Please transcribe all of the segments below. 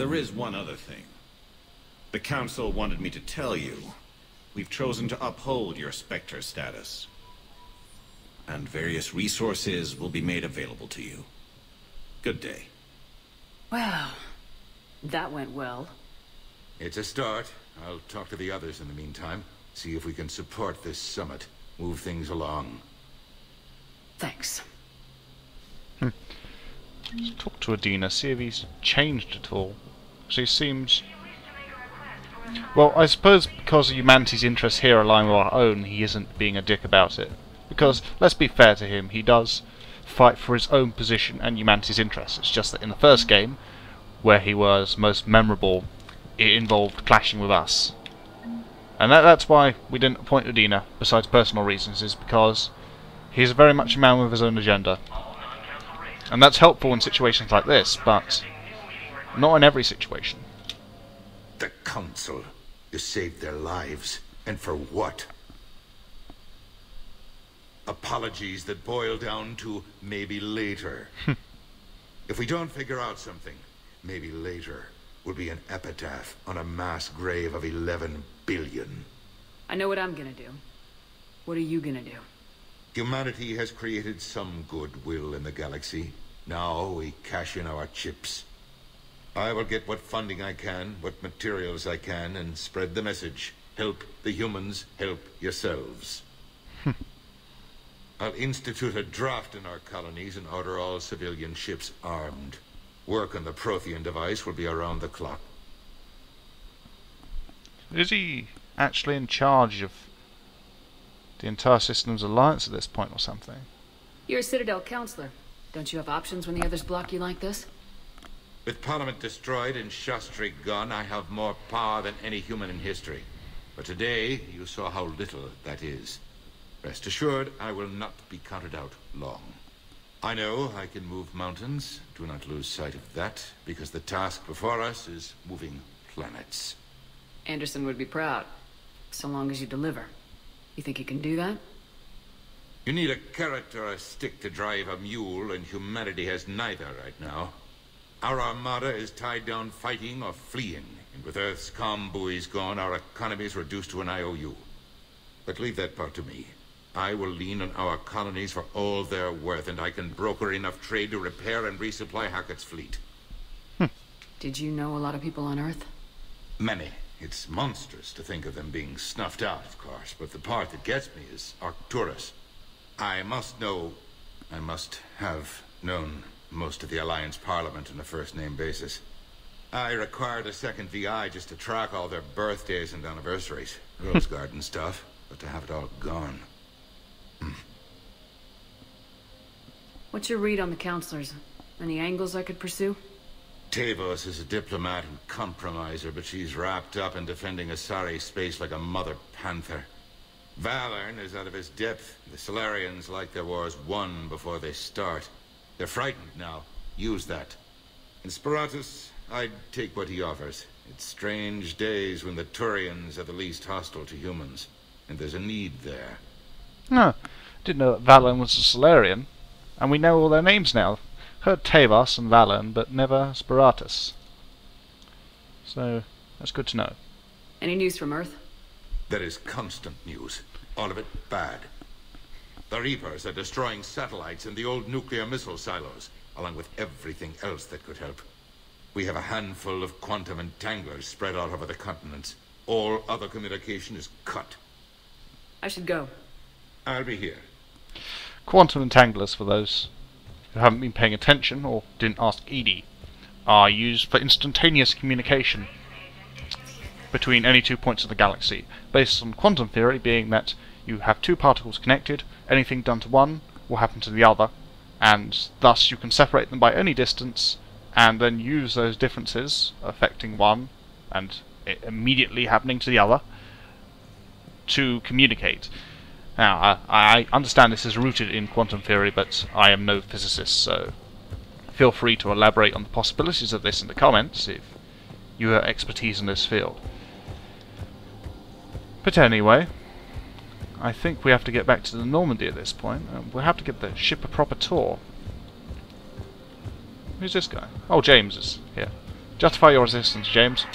There is one other thing. The Council wanted me to tell you. We've chosen to uphold your Spectre status. And various resources will be made available to you. Good day. Well, that went well. It's a start. I'll talk to the others in the meantime. See if we can support this summit. Move things along. Thanks. Let's talk to Adina, see if he's changed at all. She seems... Well, I suppose because humanity's interests here align with our own, he isn't being a dick about it. Because, let's be fair to him, he does fight for his own position and humanity's interests. It's just that in the first game, where he was most memorable, it involved clashing with us. And that's why we didn't appoint Adina, besides personal reasons, is because he's very much a man with his own agenda. And that's helpful in situations like this, but not in every situation. The Council. You saved their lives. And for what? Apologies that boil down to maybe later. If we don't figure out something, maybe later will be an epitaph on a mass grave of 11 billion. I know what I'm gonna do. What are you gonna do? Humanity has created some goodwill in the galaxy. Now we cash in our chips. I will get what funding I can, what materials I can, and spread the message. Help the humans, help yourselves. I'll institute a draft in our colonies and order all civilian ships armed. Work on the Prothean device will be around the clock. Is he actually in charge of the entire Systems Alliance at this point or something? You're a Citadel counselor. Don't you have options when the others block you like this? With Parliament destroyed and Shastri gone, I have more power than any human in history. But today, you saw how little that is. Rest assured, I will not be counted out long. I know I can move mountains. Do not lose sight of that, because the task before us is moving planets. Anderson would be proud, so long as you deliver. You think you can do that? You need a carrot or a stick to drive a mule, and humanity has neither right now. Our armada is tied down fighting or fleeing, and with Earth's comm buoys gone, our economy is reduced to an IOU. But leave that part to me. I will lean on our colonies for all they're worth, and I can broker enough trade to repair and resupply Hackett's fleet. Did you know a lot of people on Earth? Many. It's monstrous to think of them being snuffed out, of course, but the part that gets me is Arcturus. I must have known most of the Alliance Parliament on a first-name basis. I required a second VI just to track all their birthdays and anniversaries. Rose Garden stuff, but to have it all gone. What's your read on the counselors? Any angles I could pursue? Tavos is a diplomat and compromiser, but she's wrapped up in defending Asari space like a mother panther. Valern is out of his depth. The Solarians like their wars won before they start. They're frightened now. Use that. In Sparatus, I'd take what he offers. It's strange days when the Turians are the least hostile to humans. And there's a need there. No, didn't know that Valern was a Solarian. And we know all their names now. Heard Tavos and Valern, but never Sparatus. So, that's good to know. Any news from Earth? There is constant news. All of it bad. The Reapers are destroying satellites and the old nuclear missile silos, along with everything else that could help. We have a handful of quantum entanglers spread out over the continents. All other communication is cut. I should go. I'll be here. Quantum entanglers, for those who haven't been paying attention or didn't ask Edie, are used for instantaneous communication between any 2 points of the galaxy, based on quantum theory being that you have two particles connected, anything done to one will happen to the other, and thus you can separate them by any distance, and then use those differences affecting one, and it immediately happening to the other, to communicate. Now, I understand this is rooted in quantum theory, but I am no physicist, so feel free to elaborate on the possibilities of this in the comments if you have expertise in this field. But anyway, I think we have to get back to the Normandy at this point. We'll have to give the ship a proper tour. Who's this guy? Oh, James is here. Justify your resistance, James.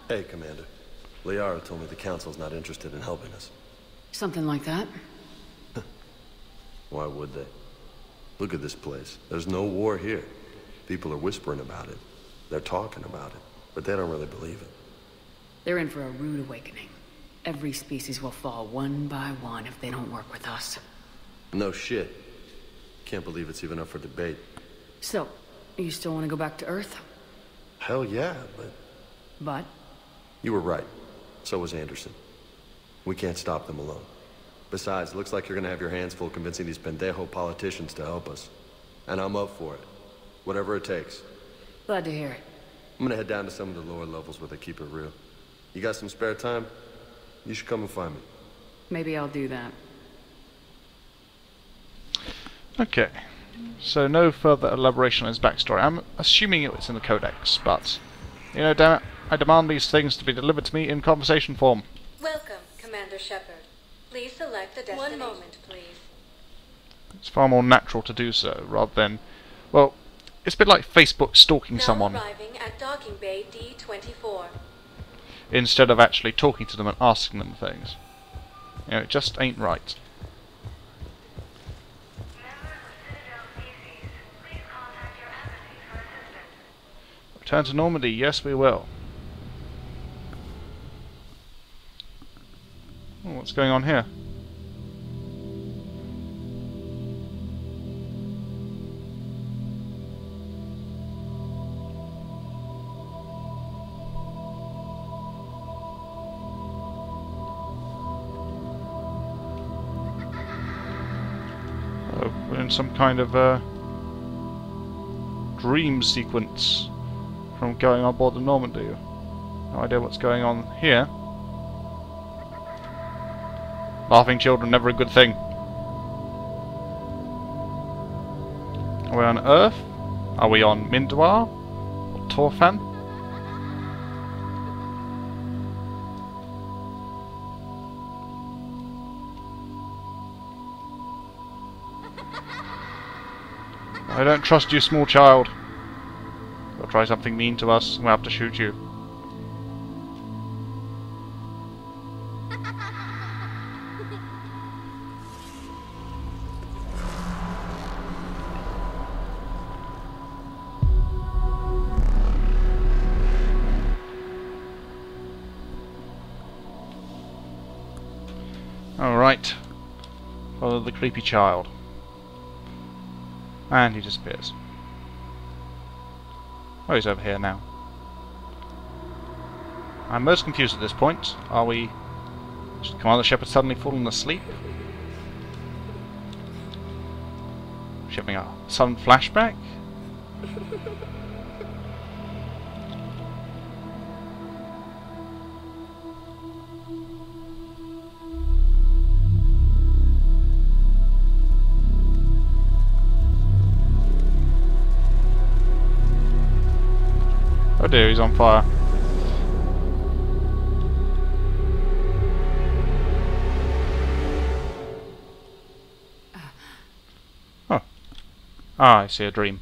Hey, Commander. Liara told me the Council's not interested in helping us. Something like that. Why would they? Look at this place. There's no war here. People are whispering about it. They're talking about it, but they don't really believe it. They're in for a rude awakening. Every species will fall one by one if they don't work with us. No shit. Can't believe it's even up for debate. So, you still want to go back to Earth? Hell yeah, but... But? You were right. So was Anderson. We can't stop them alone. Besides, looks like you're gonna have your hands full convincing these pendejo politicians to help us. And I'm up for it. Whatever it takes. Glad to hear it. I'm gonna head down to some of the lower levels where they keep it real. You got some spare time? You should come and find me. Maybe I'll do that. Okay. So no further elaboration on his backstory. I'm assuming it was in the Codex, but... You know, damn it, I demand these things to be delivered to me in conversation form. Welcome, Commander Shepard. Please select the destination. 1 moment, please. It's far more natural to do so, rather than... Well, it's a bit like Facebook stalking Now someone, arriving at docking bay D24. instead of actually talking to them and asking them things. You know, it just ain't right. Return to Normandy, yes we will. Oh, what's going on here? Oh, we're in some kind of dream sequence from going on board the Normandy. No idea what's going on here. Laughing children, never a good thing. Are we on Earth? Are we on Mindwar? Or Torfan? I don't trust you, small child. You'll try something mean to us, and we'll have to shoot you. Alright. Follow the creepy child. And he disappears. Oh, he's over here now. I'm most confused at this point. Are we... Should Commander Shepard suddenly fallen asleep? Is she having a sudden flashback? Oh dear, he's on fire. Oh. Ah, I see a dream.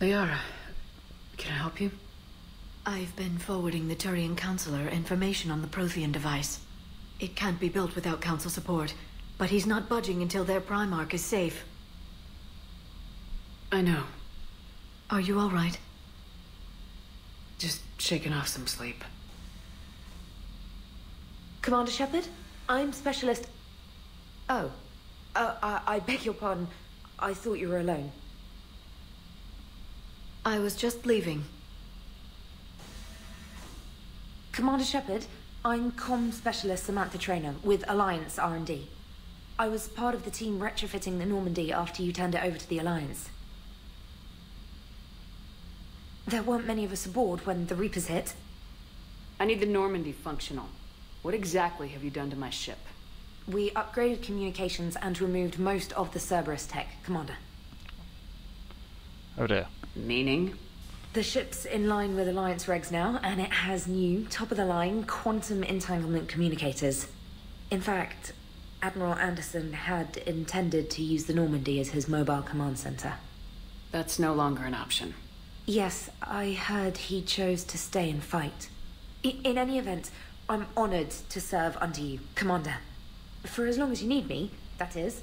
Liara, can I help you? I've been forwarding the Turian Councilor information on the Prothean device. It can't be built without Council support, but he's not budging until their Primarch is safe. I know. Are you all right? Just shaking off some sleep. Commander Shepard? I'm Specialist... Oh. I beg your pardon. I thought you were alone. I was just leaving. Commander Shepard, I'm Comm Specialist Samantha Traynor with Alliance R&D. I was part of the team retrofitting the Normandy after you turned it over to the Alliance. There weren't many of us aboard when the Reapers hit. I need the Normandy functional. What exactly have you done to my ship? We upgraded communications and removed most of the Cerberus tech, Commander. Oh dear. Meaning? The ship's in line with Alliance regs now, and it has new, top-of-the-line quantum entanglement communicators. In fact, Admiral Anderson had intended to use the Normandy as his mobile command center. That's no longer an option. Yes, I heard he chose to stay and fight. In any event, I'm honored to serve under you, Commander. For as long as you need me, that is.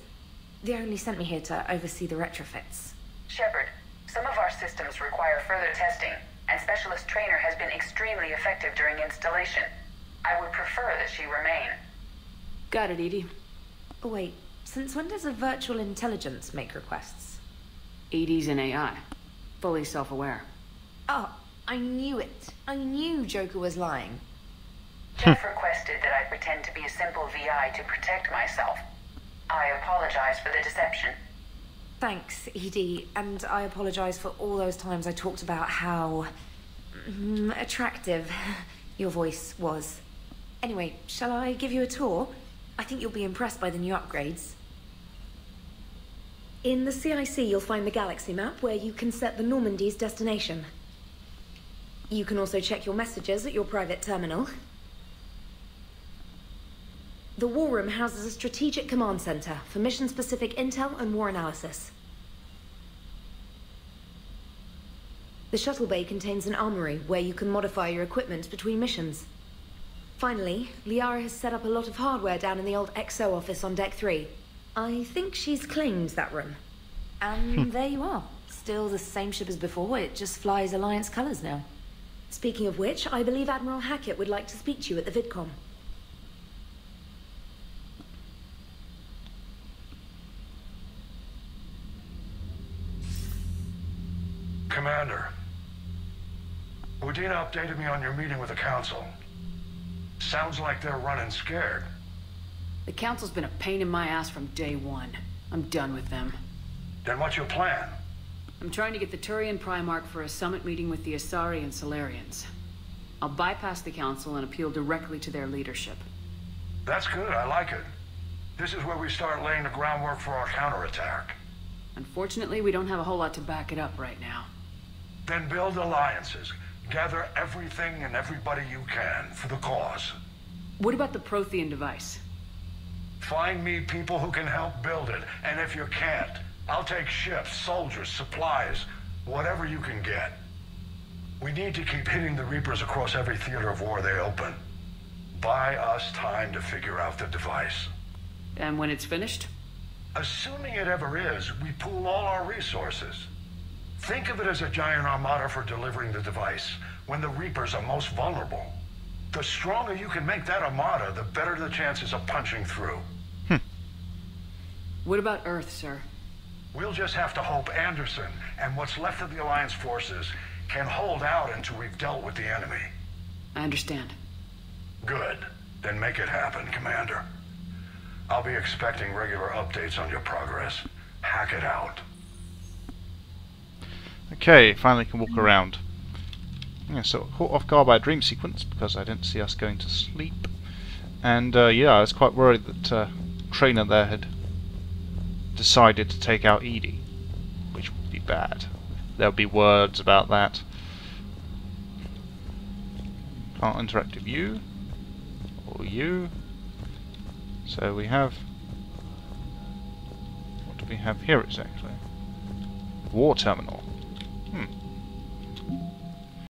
They only sent me here to oversee the retrofits. Shepard, some of our systems require further testing, and Specialist Trainer has been extremely effective during installation. I would prefer that she remain. Got it, Edie. Oh, wait, since when does a virtual intelligence make requests? Edie's an AI. Fully self-aware. Oh, I knew it. I knew Joker was lying. Jeff requested that I pretend to be a simple VI to protect myself. I apologize for the deception. Thanks, Edie, and I apologize for all those times I talked about how attractive your voice was. Anyway, shall I give you a tour? I think you'll be impressed by the new upgrades. In the CIC, you'll find the galaxy map where you can set the Normandy's destination. You can also check your messages at your private terminal. The War Room houses a strategic command center for mission-specific intel and war analysis. The shuttle bay contains an armory where you can modify your equipment between missions. Finally, Liara has set up a lot of hardware down in the old XO office on Deck 3. I think she's claimed that room. And there you are. Still the same ship as before, it just flies Alliance colors now. Speaking of which, I believe Admiral Hackett would like to speak to you at the VidCom. Commander, Udina updated me on your meeting with the Council. Sounds like they're running scared. The Council's been a pain in my ass from day one. I'm done with them. Then what's your plan? I'm trying to get the Turian Primarch for a summit meeting with the Asari and Solarians. I'll bypass the Council and appeal directly to their leadership. That's good, I like it. This is where we start laying the groundwork for our counterattack. Unfortunately, we don't have a whole lot to back it up right now. Then build alliances. Gather everything and everybody you can for the cause. What about the Prothean device? Find me people who can help build it, and if you can't, I'll take ships, soldiers, supplies, whatever you can get. We need to keep hitting the Reapers across every theater of war they open. Buy us time to figure out the device. And when it's finished? Assuming it ever is, we pool all our resources. Think of it as a giant armada for delivering the device, when the Reapers are most vulnerable. The stronger you can make that armada, the better the chances of punching through. What about Earth, sir? We'll just have to hope Anderson and what's left of the Alliance forces can hold out until we've dealt with the enemy. I understand. Good. Then make it happen, Commander. I'll be expecting regular updates on your progress. Hack it out. Okay, finally can walk around. Yeah, so caught off guard by a dream sequence because I didn't see us going to sleep. And yeah, I was quite worried that Trainer there had decided to take out Edie, which would be bad. There'll be words about that. Can't interact with you or you. So we have, what do we have here exactly? War terminal.